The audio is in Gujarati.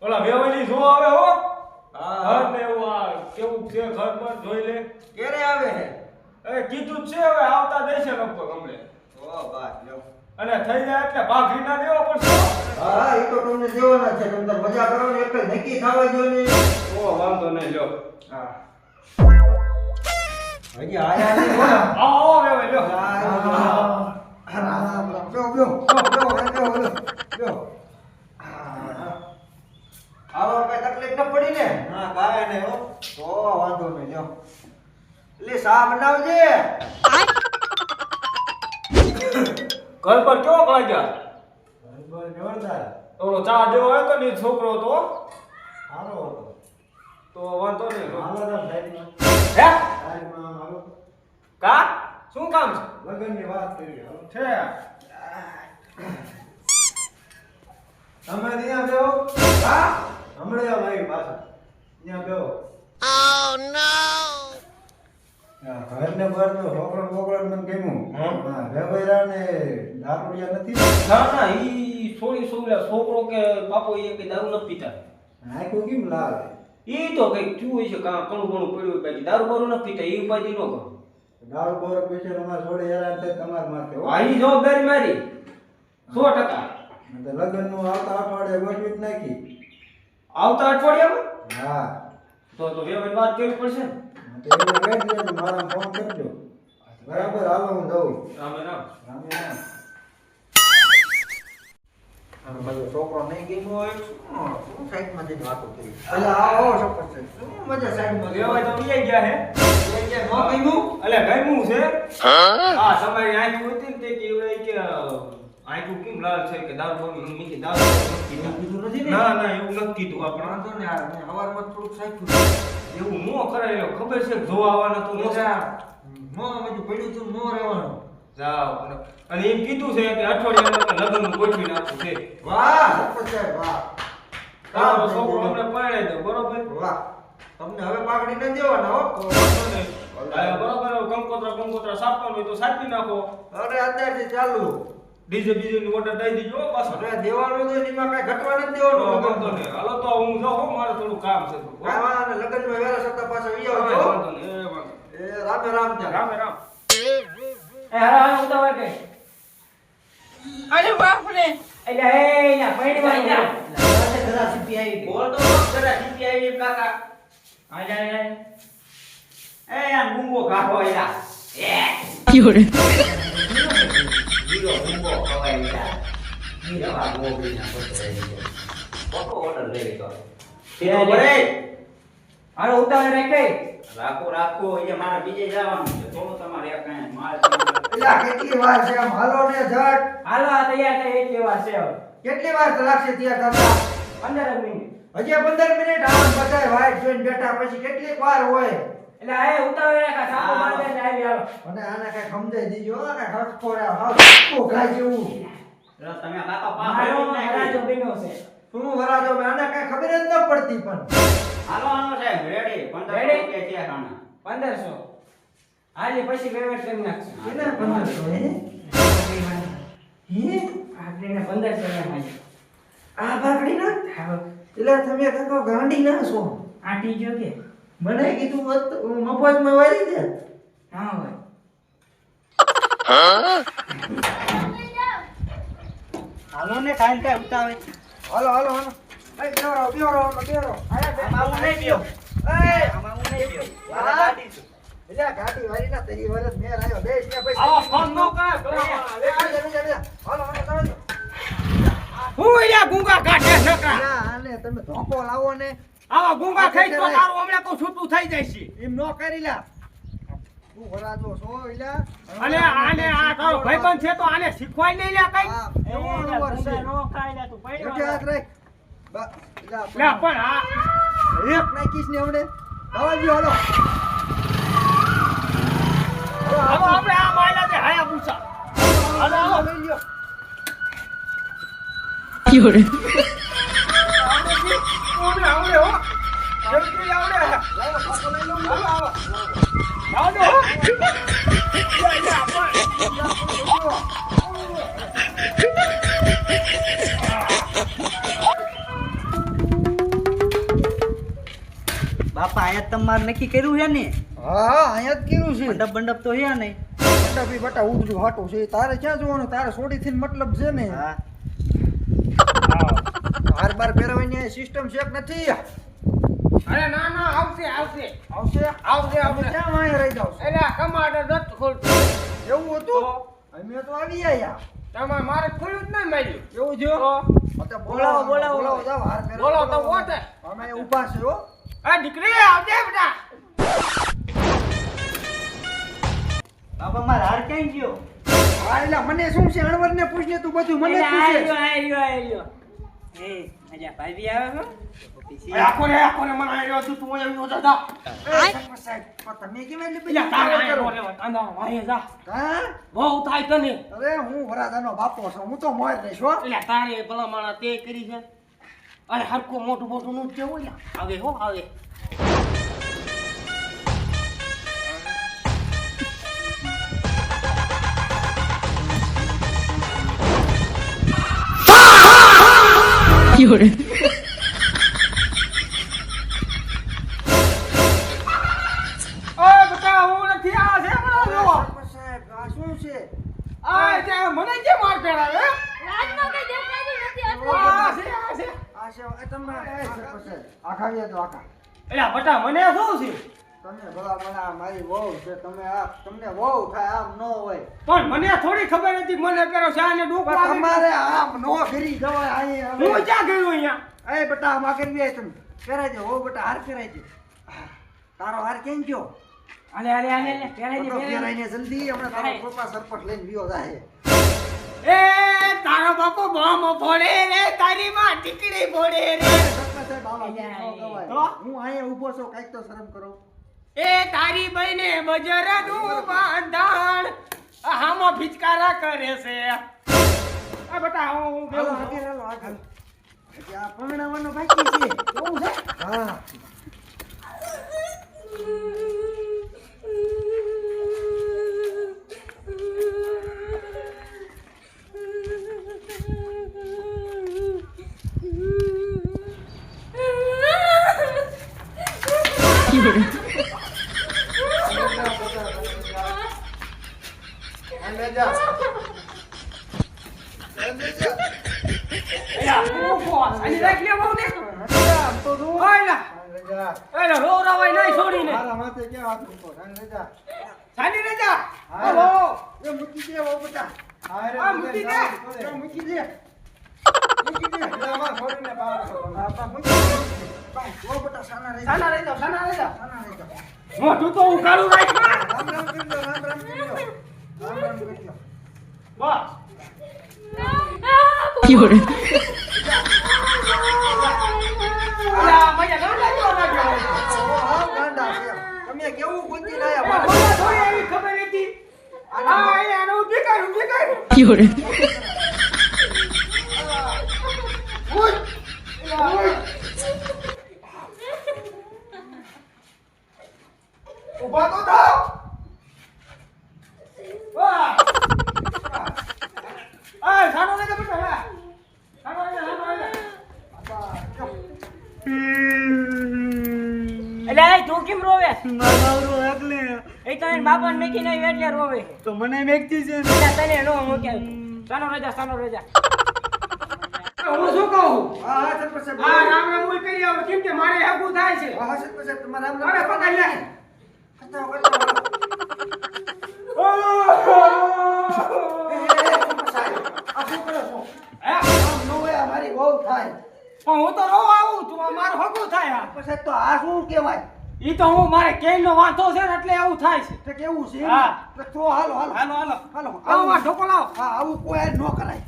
ઓલા વેવાઈની જો આવે હો હા ઘર ને એવું આ કેવું છે ઘર પર જોઈ લે ક્યારે આવે હે એ કીધું જ છે હવે આવતા દેશે લગભગ હમણે ઓ બસ લ્યો અને થઈ જાય એટલે ભાગી ના દેવો પડશે હા એ તો તમને દેવાના છે તમે મજા કરો ને એક નક્કી થવા દો ને ઓ વાંધો નહીં લ્યો હા હજી આયા નહીં હો આવો વેવાઈ લ્યો આવો કઈ તકલીફ ન પડી ને ના કાંઈ નહીં હો તો વાંધો નહીં લ્યો એટલે શા બનાવજે ઘર પર કેવો લાગ્યા જોરદાર ઓલો ચા જેવો હોય તો ને છોકરો તો સારો હતો તો વાંધો નહીં હાલો ના સાઈડમાં હે હાલો કા શું કામ છે લગનની વાત કરી હાલો છે તમે ત્યાં બેહો હા હમણાં આવી પાછા ત્યાં બેહો ઘર ને બાર તો છોકરો બોકરો મને ગમ્યું હા વેવેરા ને દારૂડિયા નથી ના ના ઈ છોડી છોકરા છોકરો કે બાપો એ કે દારૂ ન પીતા આખું કેમ લાવે ઈ તો કઈક થયું હોય છે કાં ઘણું ઘણું પડ્યું બાકી દારૂ બારૂ ન પીતા એ ઉપાધિ ન કરો દારૂ બોર પૈસે તમારે છોડે હેરાન થાય તમાર માથે હો આ ઈ જવાબદારી મારી 100% તો લગન નું આવતા અઠવાડિયે ગોઠવી જ નાખી આવતા અઠવાડિયામાં હા તો વ્યવહાર વાત કરવી પડશે ને તો એવું કહી દેજો મારા ફોન કરજો બરાબર હાલો હું દઉં રામે રામ રામે રામ આ બધો છોકરો નહીં ગયો હોય શું સાઈડમાં જઈને વાતો કરી એટલે આવો સપોર્ટ છે શું મજા સાઈડમાં વેવાઈ તો પીઈ ગયા હે નો ગમ્યું અલે ગમ્યું છે હા તમારી આંખ ઉતી ને તે કે એવું કે આંખ કેમ લાલ છે કે દારૂ બોની હું મીઠી દારૂ કીધું નથી ને ના ના એવું નથી કીધું આપણે વાંધો ને યાર મેં હવારમાં થોડુંક સાઈડ એવું નો કરાય ખબર છે કે જોવા આવવાના તો નો નો બધું પડ્યું તું નો રહેવાનું જાવ અને એમ કીધું છે કે અઠવાડિયામાં લગ્નનું ગોઠવી નાખું છે વાહ સરપંચ સાહેબ વાહ તારો છોકરો અમને પરણાઈ દે બરોબર વાહ તમને હવે પાઘડી ન દેવાના હો તો વાંધો નહીં. આ બરોબર કંકોત્રા સાપવાનું હોય તો સાપી નાખો અરે અત્યારથી ચાલુ ડીજે બીજે ની ઓર્ડર દઈ દીજો પાછો અરે દેવાનું તો એમાં કઈ ઘટવા નથી તો દેવાનું વાંધો નહીં હાલો તો હું જાઉં હો, મારે થોડું કામ છે થોડું. હા અને લગનમાં વેરા સત્તા પાછા વી હા, આવજો વાંધો નહીં, એ વાંધો નહીં. એ રામે રામ ત્યાં રામે રામ એ હારા હારા ઉતાવળ કે અરે બાપ રે એટલે એ ના પૈણવા ના ઘરા સીપી આવી બોલ તો જરા સીપી આવી કાકા આ જાય એ આ ગુંગો કાઢો એલા એ યોરે જીરો ગુંગો ખવાય જીરો આ ગોબી ના પતરે ફોટો ઓર્ડર લઈ લેતો એ બરે હાલો ઉતાવળ રાખે રાખો રાખો એ મારા બીજે જવાનું છે થોડું તમારે એક કાંઈ માલ એલા કેટલી વાર છે આમ હાલો ને ઝટ હાલો આ તૈયાર થઈ એટલી વાર છે હવે કેટલી વાર લાગશે ત્યાં થતા 15 મિનિટ હજી 15 મિનિટ આમ બધાય વાઈટ જોઈને બેઠા પછી કેટલી વાર હોય એટલે આ ઉતાવળ રાખા સાપો માર દે આવી હાલો અને આને કઈ સમજાઈ દીજો અને હસકો રે હાવ કોખા જેવું તમે કાકા પાછો રાજો બન્યો છે શું વરાજો મે આને કઈ ખબર જ ન પડતી પણ હાલો આનો સાહેબ રેડી 15 રૂપિયા છે ખાના 1500 હાલી પછી વેવેટ કરી નાખશું કેટલા 1500 હે આગળને 1500 ને હાલી આ બાગડી ના એટલે તમે કાકો ગાંડી ના છો આટી ગયો કે મને કીધું મફતમાં વારી દે હા હોય હાલો ને કાઈ કાઈ ઉતાવે હાલો હાલો હાલો એ બેરો આમાં હું નહીં પીયો આમાં હું નહીં પીયો મારા ગાડી છે એટલે ગાડી વારી ના તરી વરસ મેર આવ્યો બેસ ને પછી આવો ફોન નો કર હાલો હાલો હું યા ગુંગા કાઢે નકા આને તમે ધોકો લાવો ને આવા ગુંગા ખાઈ તો તારું હમણાં તો છૂટું થઈ જાય છે એમ નો કરી લા તું વરાજો છો ઇલા અને આને આ તારો ભાઈબંધ છે તો આને શીખવાય નહીં લ્યા કઈ એવો નંબર છે નો ખાઈ લે તું પૈડો એટલે હાથ રાખ ઇલા લે પણ આ એક નાખીશ ને હમણે દવા દો હાલો હવે આપણે આ માયલા દે હાયા પૂછા હાલો હાલો લઈ લ્યો યોરે આવડે હો જલ્દી આવડે લાવો પાછો લઈ લો આવડે હો બાપા આયા તમારે નક્કી કર્યું છે ને હા અહીંયા જ કર્યું છે મંડપ બંડપ તો હે નહીં બટા બટા ઉભું હાટું છે તારે ક્યાં જોવાનું તારે સોડી થી મતલબ છે ને હા હાર બાર પહેરવાની સિસ્ટમ છે કે નથી અરે ના ના આવશે આવશે આવશે આવશે આપણે ક્યાં વાંહે રહી જાવ એટલે આ કમાડે નથી ખોલતું એવું હતું અમે તો આવી આયા તમારે મારે ખોલ્યું જ નહીં માર્યું એવું જો અત્યારે બોલાવો, બોલાવો. બોલાવો જાવ હાર પહેરાવો. બોલો તો ઓતે. અમે અહીંયા ઊભા છે હો આ દીકરી આવજે બેટા બાપા મારે હાર ક્યાં ગયો હા એટલે મને શું છે અણવર ને પૂછને તું બધું મને જ પૂછે એ મજા ભાઈ આવે છો પછી આખો ને મને આવ્યો તું તું એમ નો જતા સરપંચ સાહેબ પણ તમે કેમ એટલે એટલે બધી તારે કરો? આયો રે કાંદા વાહે જા હા બહુ થાય તને અરે હું વરાદાનો બાપો છું હું તો મોર રહીશ હો એટલે તારે ભલા માણા તે કરી છે અરે હરકો મોટું મોટું નું કેવું લ્યા આવે હો આવે ઓય બટા હું નથી આ છે બડા જોવો સરપંચ સાહેબ આ શું છે આ જે મને જે માર પેડાવે રાજમાં કઈ દેખાતું નથી આ આટલું. છે આ છે આ છે એ તમે સરપંચ સાહેબ આખા ગયા તો આખા એટલે બટા મને શું છે તમે ભલા ભલા મારી વહુ છે તમે આ તમને વહુ થાય આમ ન હોય પણ મને થોડી ખબર હતી મને પેલો શાને ડૂબ પણ તમારે આમ નો ઘરી જવાય અહીં હવે. હું ક્યાં ગયો અહીંયા એ બેટા આમ આગળ બી આય તમે પહેરાઈ દે હો બેટા હાર પહેરાઈ દે તારો હાર કેમ ગયો આલે આલે આલે પહેરાઈ તો પહેરાઈને જલ્દી હમણાં તારો પપ્પા સરપટ લઈને વિયો જાય એ તારો બાપો બોમ્બ ફોડે રે તારી માં ટીકડી ફોડે રે સરપંચ સાહેબ આવા ગીત ન ગવાય. તો? હું અહીંયા ઊભો છું કાંઈક તો શરમ કરો એ તારી બઈને બજરનું બાંધાણ હામો ફિચકારા કરે છે આ બટા હું હાલો બેહું આગળ છું. હાલો આગળ હજી આ પરણાવવાનો બાકી છે એવું છે હા આની રાખ લે બહુ ને ઓયલા ઓયલા રોરાવાય નહીં છોડીને મારા માથે ક્યાં વાત મૂકો રાણ રજા સાની રજા હા. ઓહો એ મૂકી દે ઓ બેટા આ મૂકી દે. એ મૂકી દે મૂકી દે માર છોડીને બહાર મૂકી દે ઓ બેટા સાના રહી સાના રહી જાઓ સાના રહી જાઓ સાના રહી જાઓ. મોઢું તો ઉકાળું રાખ રામ રામ કરી દો રામ રામ કરી દો રામ રામ કરી દો બસ અલા મજા ના લાગ્યો લાગ્યો ઓ હાવ ગાંડા છે તમે કેવું ગુંજી લાયા બોલા બાપા થોડી એવી ખબર હતી આ આને ઊભી કર ઉઠ ઊભા તો થાઓ વાહ આ સાનો લે બેટા હા સાનો લે એટલે તું કેમ રોવે મારો એકલે એ તો એન બાપાને મેકી નહીં એટલે રોવે તો મને મેકતી છે એટલે તને નો મૂકે સાનો રજા હું શું કહું હા હા સરપંચ સાહેબ આ રામ રામ બોલ કરી આવો કેમ કે મારે હેગું થાય છે હા હા સરપંચ સાહેબ તમારા રામ અરે પકડ લે કરતા કરતા આ શું કરો છો હે આમ ન હોય અમારી બહુ થાય પણ હું તો રો આવું તું મારું હગું થાય આ પછી તો આ શું કહેવાય ઈ તો હું મારે કેનો વાંધો છે ને એટલે એવું થાય છે તો કેવું છે હા. તો હાલો હાલો હાલો હાલો હાલો આવો માં ઢોકો લાવો હા આવું કોઈ ન કરાય